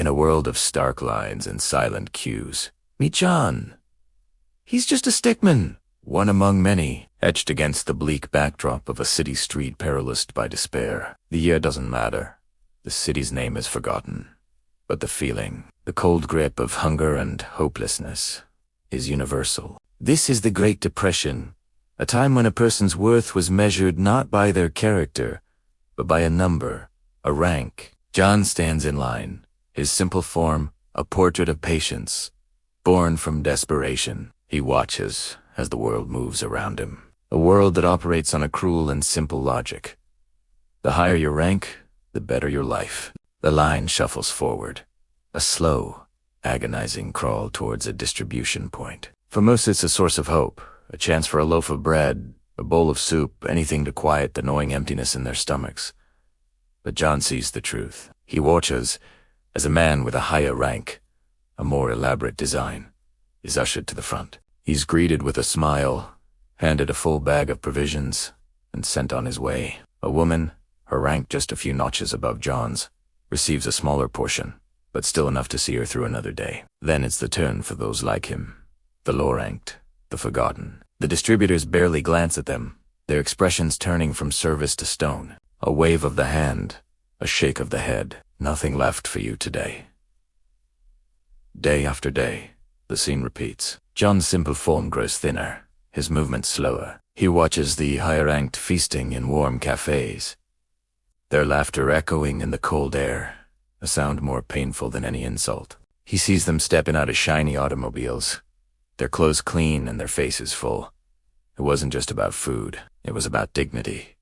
In a world of stark lines and silent cues, meet John. He's just a stickman, one among many, etched against the bleak backdrop of a city street perilous by despair. The year doesn't matter. The city's name is forgotten. But the feeling, the cold grip of hunger and hopelessness, is universal. This is the Great Depression, a time when a person's worth was measured not by their character, but by a number, a rank. John stands in line, his simple form a portrait of patience, born from desperation. He watches as the world moves around him, a world that operates on a cruel and simple logic. The higher your rank, the better your life. The line shuffles forward, a slow, agonizing crawl towards a distribution point. For most it's a source of hope, a chance for a loaf of bread, a bowl of soup, anything to quiet the gnawing emptiness in their stomachs. But John sees the truth. He watches as a man with a higher rank, a more elaborate design, is ushered to the front. He's greeted with a smile, handed a full bag of provisions, and sent on his way. A woman, her rank just a few notches above John's, receives a smaller portion, but still enough to see her through another day. Then it's the turn for those like him, the low-ranked, the forgotten. The distributors barely glance at them, their expressions turning from service to stone. A wave of the hand, a shake of the head. Nothing left for you today. Day after day, the scene repeats. John's simple form grows thinner, his movements slower. He watches the higher-ranked feasting in warm cafes, their laughter echoing in the cold air, a sound more painful than any insult. He sees them stepping out of shiny automobiles, their clothes clean and their faces full. It wasn't just about food, it was about dignity.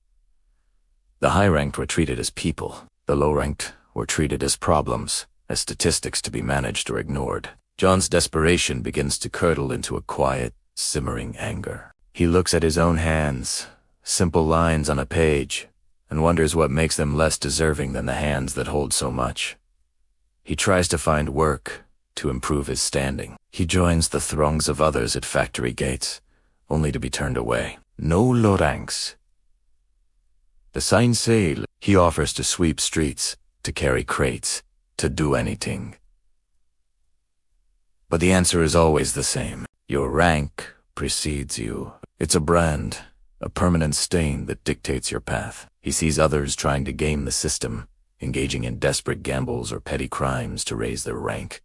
The high-ranked were treated as people, the low-ranked were treated as problems, as statistics to be managed or ignored. John's desperation begins to curdle into a quiet, simmering anger. He looks at his own hands, simple lines on a page, and wonders what makes them less deserving than the hands that hold so much. He tries to find work to improve his standing. He joins the throngs of others at factory gates, only to be turned away. No low ranks. The signs say he offers to sweep streets, to carry crates, to do anything. But the answer is always the same. Your rank precedes you. It's a brand, a permanent stain that dictates your path. He sees others trying to game the system, engaging in desperate gambles or petty crimes to raise their rank.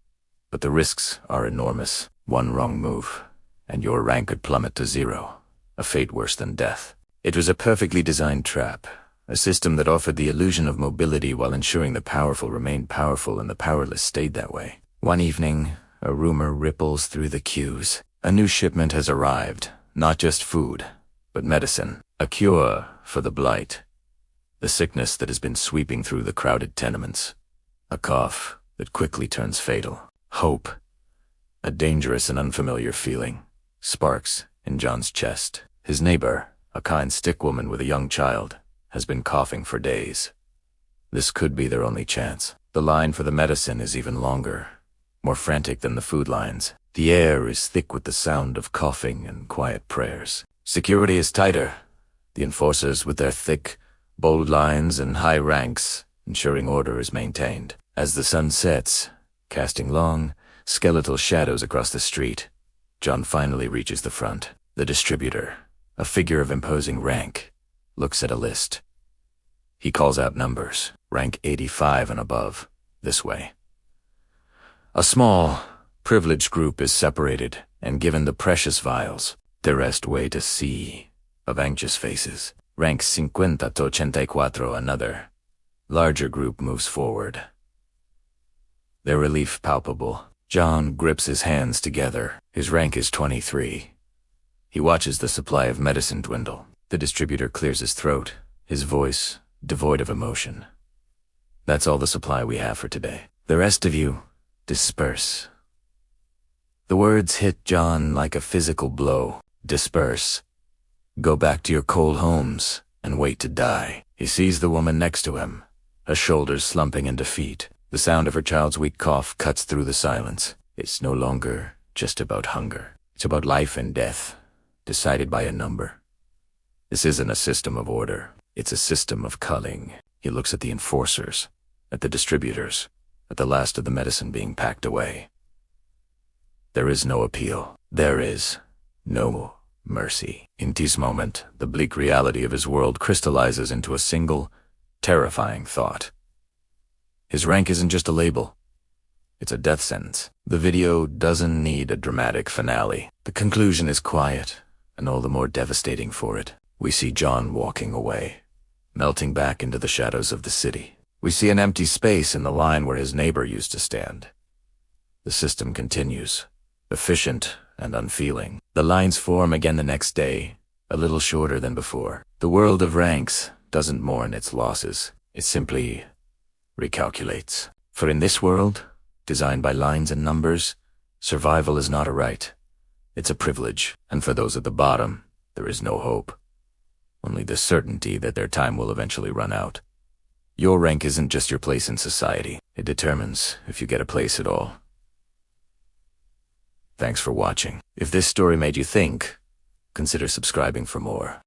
But the risks are enormous. One wrong move, and your rank could plummet to zero, a fate worse than death. It was a perfectly designed trap, a system that offered the illusion of mobility while ensuring the powerful remained powerful and the powerless stayed that way. One evening, a rumor ripples through the queues. A new shipment has arrived, not just food, but medicine, a cure for the blight, the sickness that has been sweeping through the crowded tenements, a cough that quickly turns fatal. Hope, a dangerous and unfamiliar feeling, sparks in John's chest. His neighbor, a kind stickwoman with a young child, has been coughing for days. This could be their only chance. The line for the medicine is even longer, more frantic than the food lines. The air is thick with the sound of coughing and quiet prayers. Security is tighter, the enforcers with their thick, bold lines and high ranks, ensuring order is maintained. As the sun sets, casting long, skeletal shadows across the street, John finally reaches the front. The distributor, a figure of imposing rank, looks at a list. He calls out numbers, rank 85 and above, this way. A small, privileged group is separated and given the precious vials. The rest wait a sea of anxious faces. Rank 50 to 84, another, larger group moves forward, their relief palpable. John grips his hands together. His rank is 23. He watches the supply of medicine dwindle. The distributor clears his throat, his voice devoid of emotion. That's all the supply we have for today. The rest of you, disperse. The words hit John like a physical blow. Disperse. Go back to your cold homes and wait to die. He sees the woman next to him, her shoulders slumping in defeat. The sound of her child's weak cough cuts through the silence. It's no longer just about hunger. It's about life and death, decided by a number. This isn't a system of order. It's a system of culling. He looks at the enforcers, at the distributors, at the last of the medicine being packed away. There is no appeal. There is no mercy. In this moment, the bleak reality of his world crystallizes into a single, terrifying thought. His rank isn't just a label. It's a death sentence. The video doesn't need a dramatic finale. The conclusion is quiet, and all the more devastating for it. We see John walking away, melting back into the shadows of the city. We see an empty space in the line where his neighbor used to stand. The system continues, efficient and unfeeling. The lines form again the next day, a little shorter than before. The world of ranks doesn't mourn its losses. It simply recalculates. For in this world, designed by lines and numbers, survival is not a right. It's a privilege. And for those at the bottom, there is no hope. Only the certainty that their time will eventually run out. Your rank isn't just your place in society. It determines if you get a place at all. Thanks for watching. If this story made you think, consider subscribing for more.